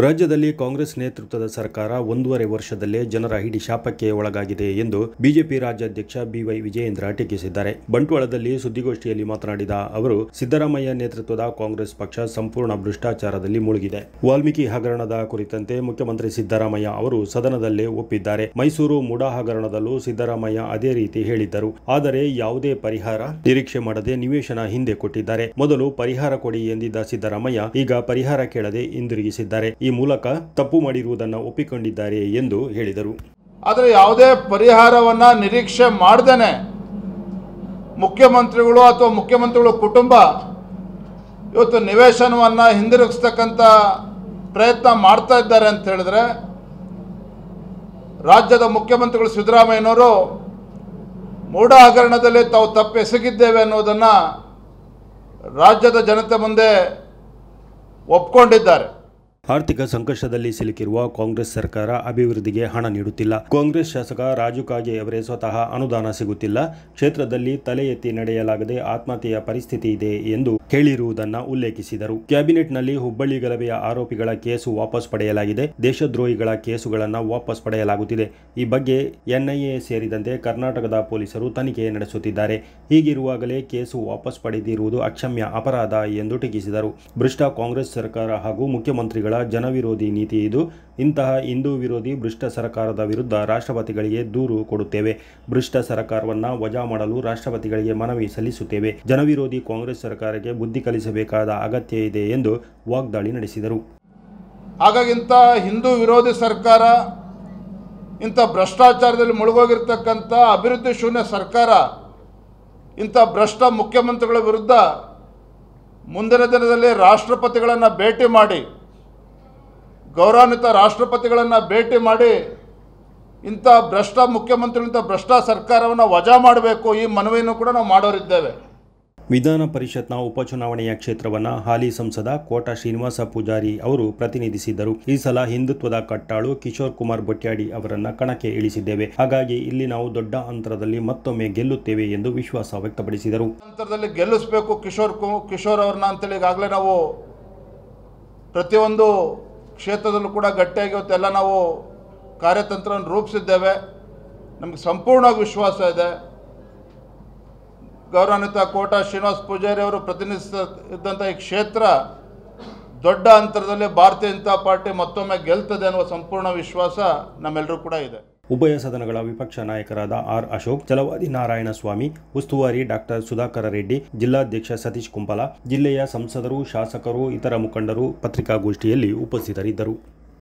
ರಾಜ್ಯದಲ್ಲಿ ಕಾಂಗ್ರೆಸ್ ನೇತೃತ್ವದ ಸರ್ಕಾರ 1.5 ವರ್ಷದಲ್ಲೇ ಜನರ ಹಿಡಿಶಾಪಕ್ಕೆ ಒಳಗಾಗಿದೆ ಎಂದು ಬಿಜೆಪಿ ರಾಜ್ಯಾಧ್ಯಕ್ಷ ಬಿವೈ ವಿಜಯೇಂದ್ರ ಟೀಕಿಸಿದ್ದಾರೆ. ಬಂಟ್ವಾಳದಲ್ಲಿ ಸುದ್ದಿಗೋಷ್ಠಿಯಲ್ಲಿ ಮಾತನಾಡಿದ ಅವರು, ಸಿದ್ದರಾಮಯ್ಯ ನೇತೃತ್ವದ ಕಾಂಗ್ರೆಸ್ ಪಕ್ಷ ಸಂಪೂರ್ಣ ಭ್ರಷ್ಟಾಚಾರದಲ್ಲಿ ಮುಳುಗಿದೆ. ವಾಲ್ಮೀಕಿ ಹಗರಣದ ಕುರಿತಂತೆ ಮುಖ್ಯಮಂತ್ರಿ ಸಿದ್ದರಾಮಯ್ಯ ಅವರು ಸದನದಲ್ಲೇ ಒಪ್ಪಿದ್ದಾರೆ. ಮೈಸೂರು ಮೂಡಾ ಹಗರಣದಲ್ಲೂ ಸಿದ್ದರಾಮಯ್ಯ ಅದೇ ರೀತಿ ಹೇಳಿದ್ದರು. ಆದರೆ ಯಾವುದೇ ಪರಿಹಾರ ನಿರೀಕ್ಷೆ ಮಾಡದೆ ನಿವೇಶನ ಹಿಂದೆ ಕೊಟ್ಟಿದ್ದಾರೆ. ಮೊದಲು ಪರಿಹಾರ ಕೊಡಿ ಎಂದಿದ್ದ ಸಿದ್ದರಾಮಯ್ಯ ಈಗ ಪರಿಹಾರ ಕೇಳದೆ ಹಿಂದಿರುಗಿಸಿದ್ದಾರೆ. ಈ ಮೂಲಕ ತಪ್ಪು ಮಾಡಿರುವುದನ್ನು ಒಪ್ಪಿಕೊಂಡಿದ್ದಾರೆ ಎಂದು ಹೇಳಿದರು. ಆದರೆ ಯಾವುದೇ ಪರಿಹಾರವನ್ನ ನಿರೀಕ್ಷೆ ಮಾಡದೇನೆ ಮುಖ್ಯಮಂತ್ರಿಗಳು ಅಥವಾ ಮುಖ್ಯಮಂತ್ರಿಗಳ ಕುಟುಂಬ ಇವತ್ತು ನಿವೇಶನವನ್ನ ಹಿಂದಿರುಗಿಸತಕ್ಕಂತ ಪ್ರಯತ್ನ ಮಾಡ್ತಾ ಇದ್ದಾರೆ ಅಂತ ಹೇಳಿದ್ರೆ, ರಾಜ್ಯದ ಮುಖ್ಯಮಂತ್ರಿಗಳು ಸಿದ್ದರಾಮಯ್ಯನವರು ಮೂಡಾ ಹಗರಣದಲ್ಲಿ ತಾವು ತಪ್ಪು ಎಸಗಿದ್ದೇವೆ ಅನ್ನೋದನ್ನ ರಾಜ್ಯದ ಜನತೆ ಮುಂದೆ ಒಪ್ಪಿಕೊಂಡಿದ್ದಾರೆ. ಆರ್ಥಿಕ ಸಂಕಷ್ಟದಲ್ಲಿ ಸಿಲುಕಿರುವ ಕಾಂಗ್ರೆಸ್ ಸರ್ಕಾರ ಅಭಿವೃದ್ಧಿಗೆ ಹಣ ನೀಡುತ್ತಿಲ್ಲ. ಕಾಂಗ್ರೆಸ್ ಶಾಸಕ ರಾಜು ಕಾಗೆ ಅವರೇ ಸ್ವತಃ ಅನುದಾನ ಸಿಗುತ್ತಿಲ್ಲ. ಕ್ಷೇತ್ರದಲ್ಲಿ ತಲೆ ಎತ್ತಿ ನಡೆಯಲಾಗದೆ ಆತ್ಮಹತ್ಯೆಯ ಪರಿಸ್ಥಿತಿ ಇದೆ ಎಂದು ಹೇಳಿರುವುದನ್ನು ಉಲ್ಲೇಖಿಸಿದರು. ಕ್ಯಾಬಿನೆಟ್ನಲ್ಲಿ ಹುಬ್ಬಳ್ಳಿ ಗಲಭೆಯ ಆರೋಪಿಗಳ ಕೇಸು ವಾಪಸ್ ಪಡೆಯಲಾಗಿದೆ. ದೇಶದ್ರೋಹಿಗಳ ಕೇಸುಗಳನ್ನು ವಾಪಸ್ ಪಡೆಯಲಾಗುತ್ತಿದೆ. ಈ ಬಗ್ಗೆ ಎನ್ಐಎ ಸೇರಿದಂತೆ ಕರ್ನಾಟಕದ ಪೊಲೀಸರು ತನಿಖೆ ನಡೆಸುತ್ತಿದ್ದಾರೆ. ಹೀಗಿರುವಾಗಲೇ ಕೇಸು ವಾಪಸ್ ಪಡೆದಿರುವುದು ಅಕ್ಷಮ್ಯ ಅಪರಾಧ ಎಂದು ಟೀಕಿಸಿದರು. ಭ್ರಷ್ಟ ಕಾಂಗ್ರೆಸ್ ಸರ್ಕಾರ ಹಾಗೂ ಮುಖ್ಯಮಂತ್ರಿಗಳ ಜನವಿರೋಧಿ ನೀತಿ ಇದು. ಇಂತಹ ಹಿಂದೂ ವಿರೋಧಿ ಭ್ರಷ್ಟ ಸರ್ಕಾರದ ವಿರುದ್ಧ ರಾಷ್ಟ್ರಪತಿಗಳಿಗೆ ದೂರು ಕೊಡುತ್ತೇವೆ. ಭ್ರಷ್ಟ ಸರ್ಕಾರವನ್ನು ವಜಾ ಮಾಡಲು ರಾಷ್ಟ್ರಪತಿಗಳಿಗೆ ಮನವಿ ಸಲ್ಲಿಸುತ್ತೇವೆ. ಜನವಿರೋಧಿ ಕಾಂಗ್ರೆಸ್ ಸರ್ಕಾರಕ್ಕೆ ಬುದ್ಧಿ ಕಲಿಸಬೇಕಾದ ಅಗತ್ಯ ಇದೆ ಎಂದು ವಾಗ್ದಾಳಿ ನಡೆಸಿದರು. ಹಾಗಾಗಿ ಇಂಥ ಹಿಂದೂ ವಿರೋಧಿ ಸರ್ಕಾರ, ಇಂಥ ಭ್ರಷ್ಟಾಚಾರದಲ್ಲಿ ಮುಳುಗೋಗಿರ್ತಕ್ಕಂಥ ಅಭಿವೃದ್ಧಿ ಶೂನ್ಯ ಸರ್ಕಾರ, ಇಂಥ ಭ್ರಷ್ಟ ಮುಖ್ಯಮಂತ್ರಿಗಳ ವಿರುದ್ಧ ಮುಂದಿನ ದಿನದಲ್ಲಿ ರಾಷ್ಟ್ರಪತಿಗಳನ್ನು ಭೇಟಿ ಮಾಡಿ, ಗೌರವಾನ್ವಿತ ರಾಷ್ಟ್ರಪತಿಗಳನ್ನು ಭೇಟಿ ಮಾಡಿ ಇಂಥ ಭ್ರಷ್ಟ ಮುಖ್ಯಮಂತ್ರಿ, ಇಂಥ ಭ್ರಷ್ಟ ಸರ್ಕಾರವನ್ನು ವಜಾ ಮಾಡಬೇಕು, ಈ ಮನವಿಯನ್ನು ಕೂಡ ನಾವು ಮಾಡೋರಿದ್ದೇವೆ. ವಿಧಾನ ಪರಿಷತ್ನ ಉಪಚುನಾವಣೆಯ ಕ್ಷೇತ್ರವನ್ನು ಹಾಲಿ ಸಂಸದ ಕೋಟಾ ಶ್ರೀನಿವಾಸ ಪೂಜಾರಿ ಅವರು ಪ್ರತಿನಿಧಿಸಿದ್ದರು. ಈ ಸಲ ಹಿಂದುತ್ವದ ಕಟ್ಟಾಳು ಕಿಶೋರ್ ಕುಮಾರ್ ಬೊಟ್ಯಾಡಿ ಅವರನ್ನ ಕಣಕ್ಕೆ ಇಳಿಸಿದ್ದೇವೆ. ಹಾಗಾಗಿ ಇಲ್ಲಿ ನಾವು ದೊಡ್ಡ ಅಂತರದಲ್ಲಿ ಮತ್ತೊಮ್ಮೆ ಗೆಲ್ಲುತ್ತೇವೆ ಎಂದು ವಿಶ್ವಾಸ ವ್ಯಕ್ತಪಡಿಸಿದರು. ಅಂತರದಲ್ಲಿ ಗೆಲ್ಲಿಸಬೇಕು ಕಿಶೋರ್ ಅವ್ರನ್ನ ಅಂತೇಳಿ ಈಗಾಗಲೇ ನಾವು ಪ್ರತಿಯೊಂದು ಕ್ಷೇತ್ರದಲ್ಲೂ ಕೂಡ ಗಟ್ಟಿಯಾಗಿ ಇವತ್ತೆಲ್ಲ ನಾವು ಕಾರ್ಯತಂತ್ರವನ್ನು ರೂಪಿಸಿದ್ದೇವೆ. ನಮಗೆ ಸಂಪೂರ್ಣವಾಗಿ ವಿಶ್ವಾಸ ಇದೆ. ಗೌರವಾನ್ವಿತ ಕೋಟಾ ಶ್ರೀನಿವಾಸ ಪೂಜಾರಿ ಅವರು ಪ್ರತಿನಿಧಿಸಿದ್ದಂಥ ಈ ಕ್ಷೇತ್ರ ದೊಡ್ಡ ಅಂತರದಲ್ಲಿ ಭಾರತೀಯ ಜನತಾ ಪಾರ್ಟಿ ಮತ್ತೊಮ್ಮೆ ಗೆಲ್ತದೆ ಅನ್ನುವ ಸಂಪೂರ್ಣ ವಿಶ್ವಾಸ ನಮ್ಮೆಲ್ಲರೂ ಕೂಡ ಇದೆ. ಉಭಯ ಸದನಗಳ ವಿಪಕ್ಷ ನಾಯಕರಾದ ಆರ್ ಅಶೋಕ್, ಛಲವಾದಿ ನಾರಾಯಣಸ್ವಾಮಿ, ಉಸ್ತುವಾರಿ ಡಾಕ್ಟರ್ ಸುಧಾಕರ ರೆಡ್ಡಿ, ಜಿಲ್ಲಾಧ್ಯಕ್ಷ ಸತೀಶ್ ಕುಂಪಲ, ಜಿಲ್ಲೆಯ ಸಂಸದರು, ಶಾಸಕರು, ಇತರ ಮುಖಂಡರು ಪತ್ರಿಕಾಗೋಷ್ಠಿಯಲ್ಲಿ ಉಪಸ್ಥಿತರಿದ್ದರು.